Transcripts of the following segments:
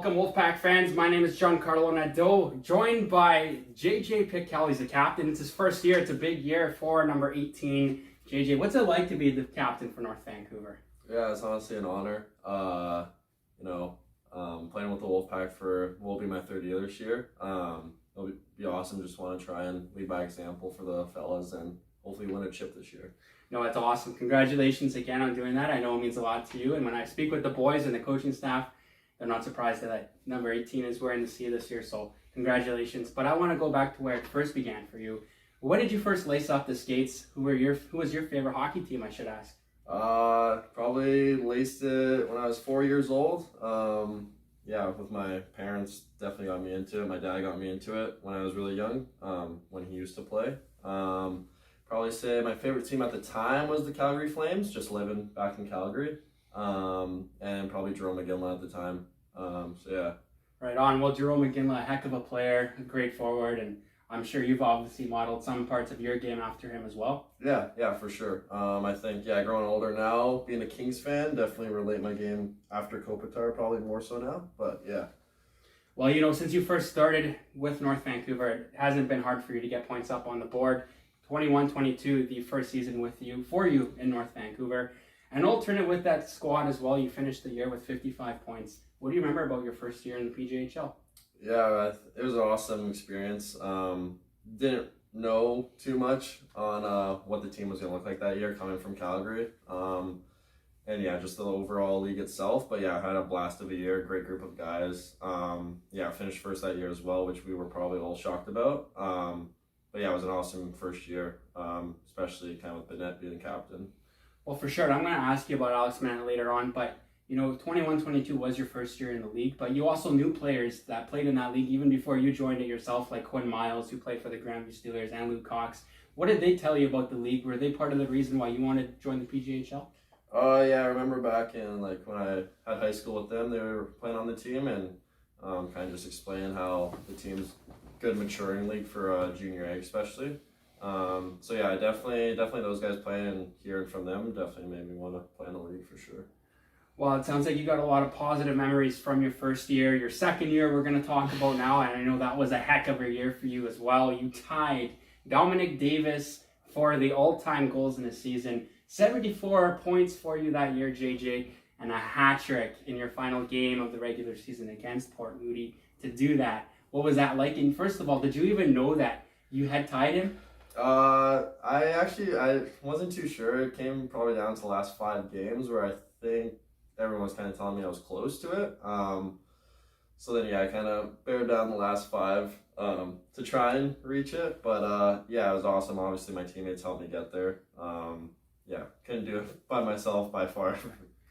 Welcome Wolfpack fans, my name is Giancarlo Nadeau, joined by JJ Pickell. He's the captain. It's his first year. It's a big year for number 18. JJ, what's it like to be the captain for North Vancouver? Yeah, it's honestly an honor. Playing with the Wolfpack will be my third year this year. It'll be awesome. Just want to try and lead by example for the fellas and hopefully win a chip this year. No, that's awesome. Congratulations again on doing that. I know it means a lot to you. And when I speak with the boys and the coaching staff, they're not surprised that number 18 is wearing the C this year. So congratulations. But I want to go back to where it first began for you. When did you first lace up the skates? Who was your favorite hockey team, I should ask? Probably laced it when I was 4 years old. With my parents, definitely got me into it. My dad got me into it when I was really young, when he used to play. Probably say my favorite team at the time was the Calgary Flames, just living back in Calgary. And probably Jerome McGinley at the time. Right on. Well, Jerome McGinley, a heck of a player, a great forward, and I'm sure you've obviously modeled some parts of your game after him as well. Yeah, for sure. I think, growing older now, being a Kings fan, definitely relate my game after Kopitar, probably more so now, but yeah. Well, since you first started with North Vancouver, it hasn't been hard for you to get points up on the board. 21-22, the first season for you in North Vancouver. An alternate with that squad as well, you finished the year with 55 points. What do you remember about your first year in the PJHL? Yeah, it was an awesome experience. Didn't know too much on what the team was going to look like that year coming from Calgary. Just the overall league itself. But I had a blast of a year, great group of guys. Finished first that year as well, which we were probably all shocked about. It was an awesome first year, especially kind of with Bennett being the captain. Well, for sure. I'm going to ask you about Alex Bennett later on, but 21-22 was your first year in the league, but you also knew players that played in that league even before you joined it yourself, like Quinn Miles, who played for the Granby Steelers, and Luke Cox. What did they tell you about the league? Were they part of the reason why you wanted to join the PJHL? I remember back in when I had high school with them, they were playing on the team and kind of just explaining how the team's good maturing league for junior A especially. Definitely those guys playing and hearing from them definitely made me want to play in the league for sure. Well, it sounds like you got a lot of positive memories from your first year. Your second year we're going to talk about now, and I know that was a heck of a year for you as well. You tied Dominic Davis for the all-time goals in a season. 74 points for you that year, JJ, and a hat trick in your final game of the regular season against Port Moody to do that. What was that like? And first of all, did you even know that you had tied him? I wasn't too sure. It came probably down to the last 5 games where I think everyone was kind of telling me I was close to it. I kind of bared down the last 5 to try and reach it. But it was awesome. Obviously, my teammates helped me get there. Couldn't do it by myself by far,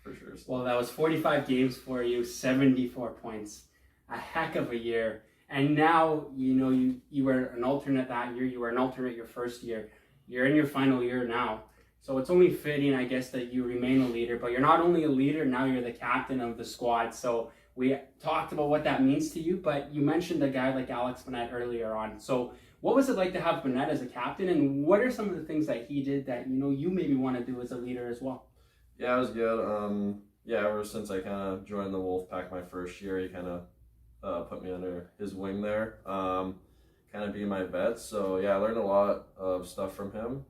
for sure. Well, that was 45 games for you, 74 points. A heck of a year. And now, you were an alternate that year. You were an alternate your first year. You're in your final year now. So it's only fitting, I guess, that you remain a leader. But you're not only a leader, now you're the captain of the squad. So we talked about what that means to you. But you mentioned a guy like Alex Bennett earlier on. So what was it like to have Bennett as a captain? And what are some of the things that he did that, you maybe want to do as a leader as well? Yeah, it was good. Ever since I kind of joined the Wolfpack my first year, he kind of put me under his wing there, kind of being my vet. So I learned a lot of stuff from him.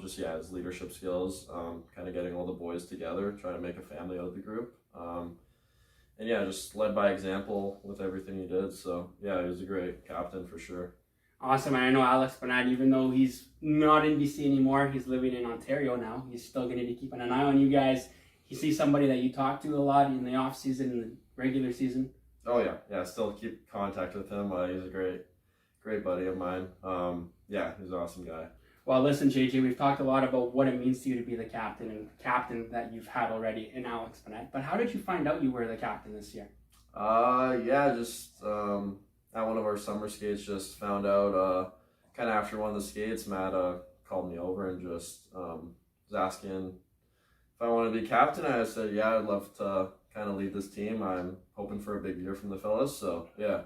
His leadership skills, kind of getting all the boys together, trying to make a family out of the group. Just led by example with everything he did. So he was a great captain for sure. Awesome. And I know Alex Bennett, even though he's not in BC anymore, he's living in Ontario now. He's still going to be keeping an eye on you guys. He's somebody that you talk to a lot in the off season and the regular season. Oh yeah. Still keep contact with him. He's a great buddy of mine. He's an awesome guy. Well, listen, JJ, we've talked a lot about what it means to you to be the captain and captain that you've had already in Alex Bennett. But how did you find out you were the captain this year? At one of our summer skates, just found out kind of after one of the skates, Matt called me over and just was asking if I wanted to be captain. I said, I'd love to kind of lead this team. I'm hoping for a big year from the fellas, so yeah.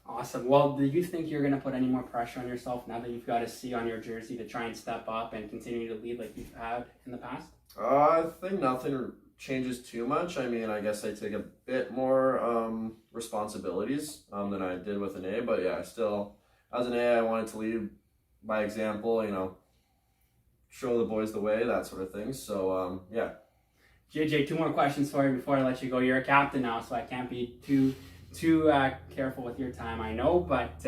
Awesome. Well, do you think you're going to put any more pressure on yourself now that you've got a C on your jersey to try and step up and continue to lead like you've had in the past? I think nothing changes too much. I mean, I guess I take a bit more responsibilities than I did with an A, but yeah, still, as an A, I wanted to lead by example, show the boys the way, that sort of thing. So, yeah. JJ, two more questions for you before I let you go. You're a captain now, so I can't be too careful with your time, I know, but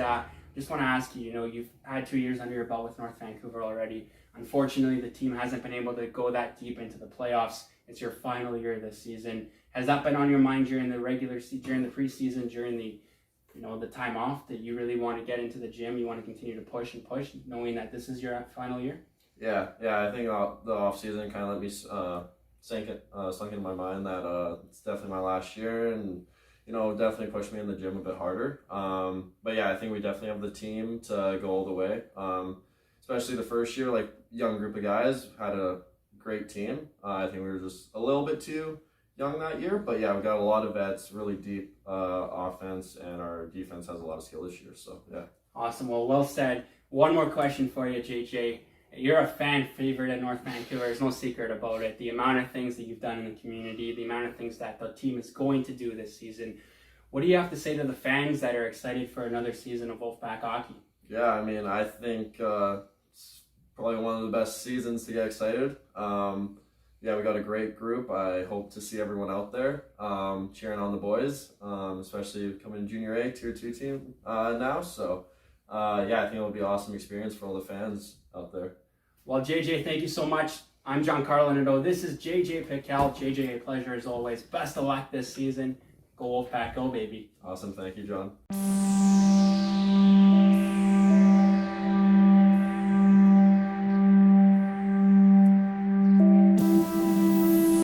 just want to ask you, you've had 2 years under your belt with North Vancouver already. Unfortunately, the team hasn't been able to go that deep into the playoffs. It's your final year this season. Has that been on your mind during the during the preseason, during the the time off, that you really want to get into the gym, you want to continue to push and push, knowing that this is your final year? Yeah, I think the off season kind of let me sunk into my mind that it's definitely my last year, and definitely pushed me in the gym a bit harder. But yeah, I think we definitely have the team to go all the way. Especially the first year, like young group of guys had a great team. I think we were just a little bit too young that year, but yeah, we got a lot of vets, really deep offense, and our defense has a lot of skill this year. So yeah. Awesome. Well said. One more question for you, JJ. You're a fan favorite at North Vancouver. There's no secret about it. The amount of things that you've done in the community, the amount of things that the team is going to do this season. What do you have to say to the fans that are excited for another season of Wolfpack hockey? Yeah, I mean, I think it's probably one of the best seasons to get excited. Yeah, we got a great group. I hope to see everyone out there cheering on the boys, especially coming to Junior A, Tier 2 team now. So, yeah, I think it'll be an awesome experience for all the fans out there. Well, JJ, thank you so much. I'm Giancarlo Nadeau. This is JJ Pickell. JJ, a pleasure as always. Best of luck this season. Go Wolfpack, go baby. Awesome. Thank you, John.